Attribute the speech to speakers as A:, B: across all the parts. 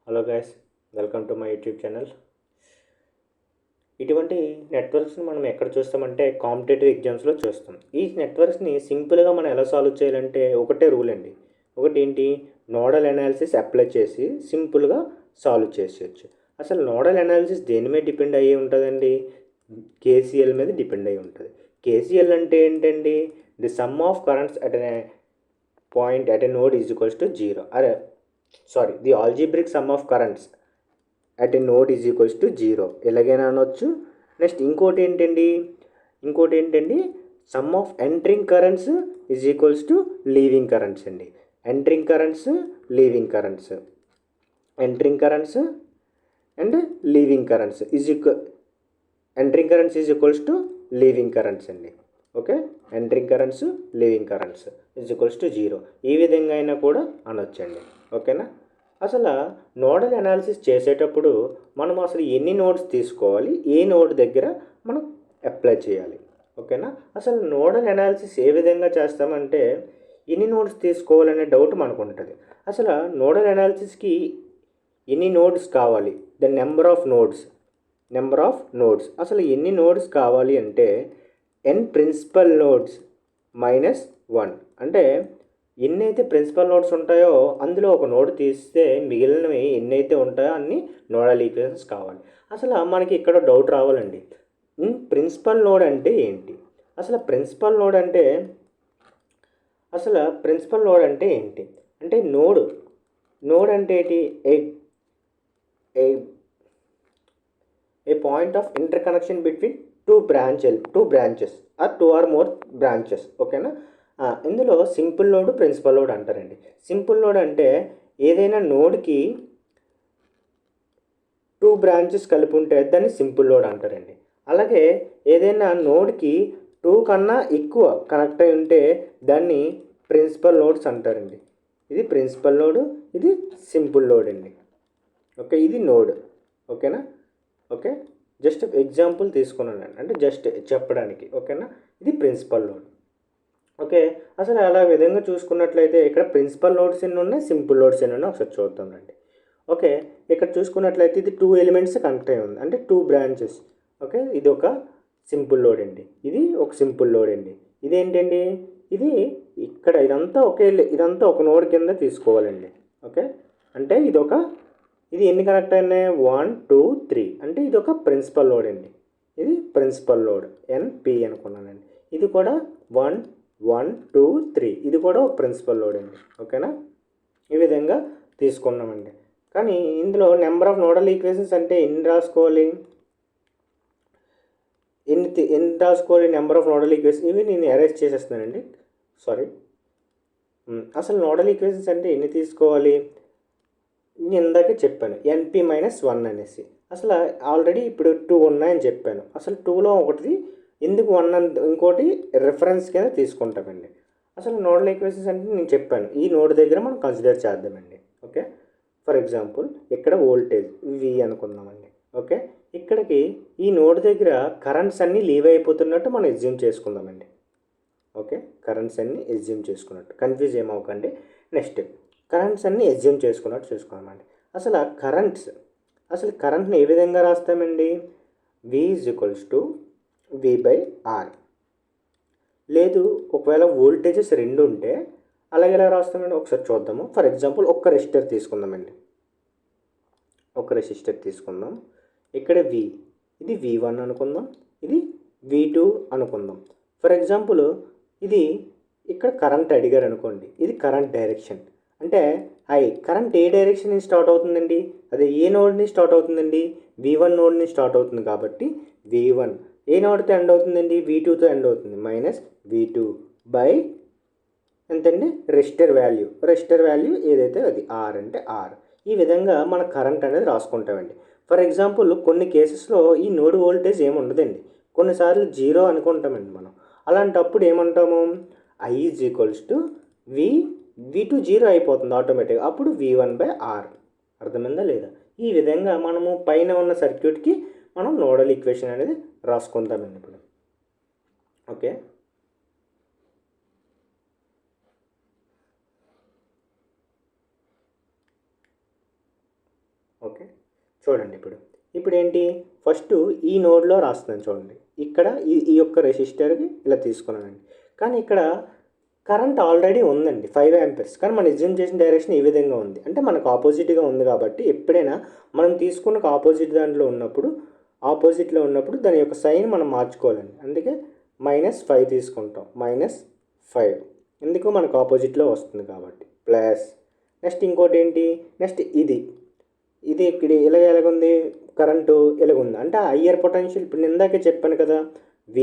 A: Hello guys, welcome to my YouTube channel. ఇటువంటి నెట్వర్క్స్ని మనం ఎక్కడ చూస్తామంటే కాంపిటేటివ్ ఎగ్జామ్స్లో చూస్తాం. ఈ నెట్వర్క్స్ని సింపుల్గా మనం ఎలా సాల్వ్ చేయాలంటే ఒకటే రూల్ అండి. ఒకటి ఏంటి, నోడల్ అనాలిసిస్ అప్లై చేసి సింపుల్గా సాల్వ్ చేసేయచ్చు. అసలు నోడల్ అనాలిసిస్ దేని మీద డిపెండ్ అయ్యి ఉంటుందండి? కేసీఎల్ మీద డిపెండ్ అయ్యి ఉంటుంది. కేసీఎల్ అంటే ఏంటండి? The sum of currents at a point at a node is equals to zero. The algebraic sum of currents at a node is equals to zero ఎలాగైనా అనొచ్చు. నెక్స్ట్ ఇంకోటి ఏంటండి, sum of entering currents is equals to leaving currents అండి. Entering currents, leaving currents, entering currents and leaving currents entering currents is equals to leaving currents అండి. Okay, entering currents, leaving currents is equals to zero. ఈ విధంగా అయినా కూడా అనొచ్చండి. ఓకేనా? అసలు nodal analysis చేసేటప్పుడు మనం అసలు ఎన్ని నోడ్స్ తీసుకోవాలి, ఏ నోడ్ దగ్గర మనం అప్లై చేయాలి? ఓకేనా? అసలు నోడల్ అనాలిసిస్ ఏ విధంగా చేస్తామంటే ఎన్ని నోడ్స్ తీసుకోవాలనే డౌట్ మనకు ఉంటుంది. అసలు నోడల్ అనాలిసిస్కి ఎన్ని నోడ్స్ కావాలి, ద నెంబర్ ఆఫ్ నోడ్స్ అసలు ఎన్ని నోడ్స్ కావాలి అంటే n ప్రిన్సిపల్ నోడ్స్ మైనస్ 1. అంటే ఎన్నైతే ప్రిన్సిపల్ నోడ్స్ ఉంటాయో అందులో ఒక నోడ్ తీస్తే మిగిలినవి ఎన్నైతే ఉంటాయో అన్ని నోడల్ ఈక్వేషన్స్ కావాలి. అసలు మనకి ఇక్కడ డౌట్ రావాలండి, ప్రిన్సిపల్ నోడ్ అంటే ఏంటి? అసలు ప్రిన్సిపల్ నోడ్ అంటే ఏంటి అంటే నోడ్ అంటే ఏంటి? A point of interconnection between two branches or two or more branches. ఓకేనా? ఇందులో సింపుల్ నోడ్, ప్రిన్సిపల్ నోడ్ అంటారండి. సింపుల్ నోడ్ అంటే ఏదైనా నోడ్కి 2 బ్రాంచెస్ కలిపి ఉంటే దాన్ని సింపుల్ నోడ్ అంటారండి. అలాగే ఏదైనా నోడ్కి 2 కన్నా ఎక్కువ కనెక్ట్ అయి ఉంటే దాన్ని ప్రిన్సిపల్ నోడ్స్ అంటారండి. ఇది ప్రిన్సిపల్ నోడ్, ఇది సింపుల్ నోడ్ అండి. ఓకే, ఇది నోడ్. ఓకేనా? ఓకే, జస్ట్ ఎగ్జాంపుల్ తీసుకున్నాను అంటే జస్ట్ చెప్పడానికి. ఓకేనా? ఇది ప్రిన్సిపల్ నోడ్. ఓకే, అసలు అలా విధంగా చూసుకున్నట్లయితే ఇక్కడ ప్రిన్సిపల్ నోడ్స్ ఎన్ని ఉన్నాయి, సింపుల్ నోడ్స్ ఎన్ని ఉన్నాయి ఒకసారి చూద్దాం రండి. ఓకే, ఇక్కడ చూసుకున్నట్లయితే ఇది 2 ఎలిమెంట్స్ కనెక్ట్ అయి ఉంది, అంటే 2 బ్రాంచెస్. ఓకే, ఇది ఒక సింపుల్ నోడ్ అండి, ఇది ఒక సింపుల్ నోడ్ అండి. ఇదేంటండి? ఇది ఇక్కడ ఇదంతా ఒక నోడ్ కింద తీసుకోవాలండి. ఓకే, అంటే ఇది ఎన్ని కనెక్ట్ అయినాయి? 1 2 3. అంటే ఇది ఒక ప్రిన్సిపల్ నోడ్ అండి. ఇది ప్రిన్సిపల్ నోడ్ NP అనుకున్నానండి. ఇది కూడా 1 1 2 3. ఇది కూడా ఒక ప్రిన్సిపల్ నోడ్ అండి. ఓకేనా? ఈ విధంగా తీసుకున్నామండి. కానీ ఇందులో నెంబర్ ఆఫ్ నోడల్ ఈక్వేషన్స్ అంటే ఎన్ని రాసుకోవాలి నెంబర్ ఆఫ్ నోడల్ ఈక్వేషన్స్ ఇవి నేను అరేంజ్ చేసేస్తున్నానండి. సారీ. అసలు నోడల్ ఈక్వేషన్స్ అంటే ఎన్ని తీసుకోవాలి? నేను ఇందాకే చెప్పాను NP - 1 అనేసి. అసలు ఆల్రెడీ ఇప్పుడు 2 ఉన్నాయని చెప్పాను. అసలు 2లో ఒకటి ఎందుకు 1 ఇంకోటి రిఫరెన్స్ కింద తీసుకుంటామండి. అసలు నోడల్ ఈక్వేషన్స్ అంటే నేను చెప్పాను, ఈ నోడ్ దగ్గర మనం కన్సిడర్ చేద్దామండి. ఓకే, ఫర్ ఎగ్జాంపుల్ ఇక్కడ వోల్టేజ్ V అనుకుందామండి. ఓకే, ఇక్కడికి ఈ నోడ్ దగ్గర కరెంట్స్ అన్నీ లీవ్ అయిపోతున్నట్టు మనం ఎస్యూమ్ చేసుకుందామండి. ఓకే, కరెంట్స్ అన్నీ ఎస్యూమ్ చేసుకున్నట్టు, కన్ఫ్యూజ్ ఏమవ్వకండి. నెక్స్ట్ కరెంట్స్ అన్నీ ఎస్యూమ్ చేసుకున్నట్టు చూసుకోమండి. అసలు కరెంట్ని ఏ విధంగా రాస్తామండి? V = V/R. లేదు, ఒకవేళ వోల్టేజెస్ 2 ఉంటే అలాగే ఎలా రాస్తామండి? ఒకసారి చూద్దాము. ఫర్ ఎగ్జాంపుల్ ఒక్క రెసిస్టర్ తీసుకుందామండి. ఇక్కడ ఇది V1 అనుకుందాం, ఇది V2 అనుకుందాం. ఫర్ ఎగ్జాంపుల్ ఇది ఇక్కడ కరెంట్ అడిగారు అనుకోండి, ఇది కరెంట్ డైరెక్షన్. అంటే కరెంట్ ఏ డైరెక్షన్ నుంచి స్టార్ట్ అవుతుందండి? అదే ఏ నోడ్ నుంచి స్టార్ట్ అవుతుందండి? V1 నోడ్ నుంచి స్టార్ట్ అవుతుంది కాబట్టి V1 ఏ నోడ్తో ఎండ్ అవుతుందండి? V2తో ఎండ్ అవుతుంది. -V2 బై ఎంతండి? రెసిస్టర్ వాల్యూ ఏదైతే అది R అంటే R. ఈ విధంగా మన కరెంట్ అనేది రాసుకుంటామండి. ఫర్ ఎగ్జాంపుల్ కొన్ని కేసెస్లో ఈ నోడ్ వోల్టేజ్ ఏమి ఉండదండి, కొన్నిసార్లు 0 అనుకుంటామండి మనం. అలాంటప్పుడు ఏమంటాము? I V2 0 అయిపోతుంది ఆటోమేటిక్గా, అప్పుడు V1/R. అర్థమైందా లేదా? ఈ విధంగా మనము పైన ఉన్న సర్క్యూట్కి మనం నోడల్ ఈక్వేషన్ అనేది రాసుకుంటామండి ఇప్పుడు. ఓకే, ఓకే, చూడండి ఇప్పుడు ఏంటి, ఫస్ట్ ఈ నోడ్లో రాస్తున్నాను చూడండి. ఇక్కడ ఈ యొక్క రెసిస్టర్కి ఇలా తీసుకున్నానండి. కానీ ఇక్కడ కరెంట్ ఆల్రెడీ ఉందండి 5 యాంపియర్స్, కానీ మనం ఎగ్జామ్ చేసిన డైరెక్షన్ ఈ విధంగా ఉంది, అంటే మనకు ఆపోజిట్గా ఉంది. కాబట్టి ఎప్పుడైనా మనం తీసుకున్న ఆపోజిట్ దాంట్లో ఉన్నప్పుడు, ఆపోజిట్లో ఉన్నప్పుడు దాని యొక్క సైన్ మనం మార్చుకోవాలండి. అందుకే -5 తీసుకుంటాం, -5 ఎందుకు మనకు ఆపోజిట్లో వస్తుంది కాబట్టి, ప్లస్ నెక్స్ట్ ఇంకోటి ఏంటి, నెక్స్ట్ ఇది ఇక్కడ ఎలాగుంది, కరెంటు ఎలాగుంది అంటే హయ్యర్ పొటెన్షియల్. ఇప్పుడు నేను ఇందాకే చెప్పాను కదా, V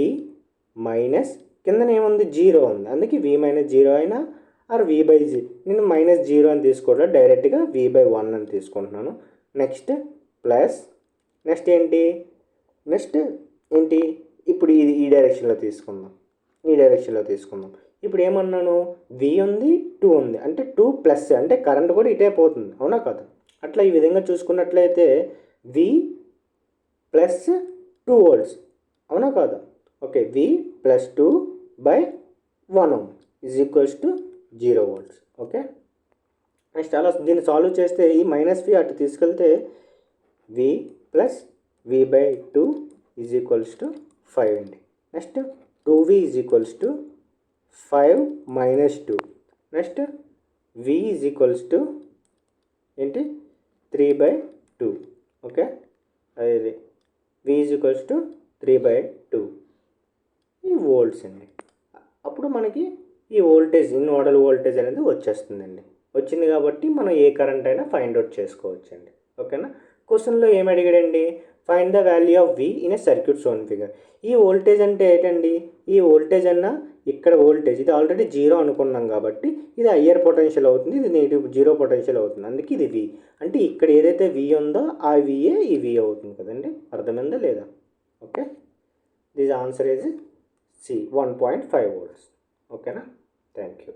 A: మైనస్ కిందన ఏముంది, 0 ఉంది, అందుకే V - 0 అయినా ఆర్ V/0. నేను -0 అని తీసుకోవడం, డైరెక్ట్గా V/1 అని తీసుకుంటున్నాను. నెక్స్ట్ ప్లస్ నెక్స్ట్ ఏంటి, ఇప్పుడు ఇది ఈ డైరెక్షన్లో తీసుకుందాం. ఇప్పుడు ఏమన్నాను, V ఉంది, 2 ఉంది, అంటే 2 ప్లస్, అంటే కరెంట్ కూడా ఇటే పోతుంది, అవునా కదా. అట్లా ఈ విధంగా చూసుకున్నట్లయితే V ప్లస్ 2 వోల్ట్స్, అవునా కాదా. Okay, V plus 2/1 is equals to 0 volts. Okay, next అలా దీన్ని సాల్వ్ చేస్తే ఈ -V అటు తీసుకెళ్తే V plus V/2 is equals to 5 అండి. Next 2V is equals to 5 - 2. Next V is equals to ఏంటి, 3/2. ఓకే, అదే V ఈజ్ ఈక్వల్స్ టు 3/2 ఈ వోల్ట్స్ అండి. అప్పుడు మనకి ఈ వోల్టేజ్, నోడల్ వోల్టేజ్ అనేది వచ్చేస్తుందండి. వచ్చింది కాబట్టి మనం ఏ కరెంట్ అయినా ఫైండ్ అవుట్ చేసుకోవచ్చండి. ఓకేనా. క్వశ్చన్లో ఏమి అడిగాడండి, find the value of V in a circuit shown figure. ఈ వోల్టేజ్ అంటే ఏంటండి, ఈ వోల్టేజ్ అన్న ఇక్కడ వోల్టేజ్ ఇది ఆల్రెడీ 0 అనుకున్నాం కాబట్టి ఇది హయ్యర్ పొటెన్షియల్ అవుతుంది, ఇది నెగిటివ్ 0 పొటెన్షియల్ అవుతుంది, అందుకే ఇది V. అంటే ఇక్కడ ఏదైతే V ఉందో ఆ VA ఈ V అవుతుంది కదండి. అర్థమైందా లేదా. Okay, this answer is C 1.5 volts. ఓకేనా. Thank you.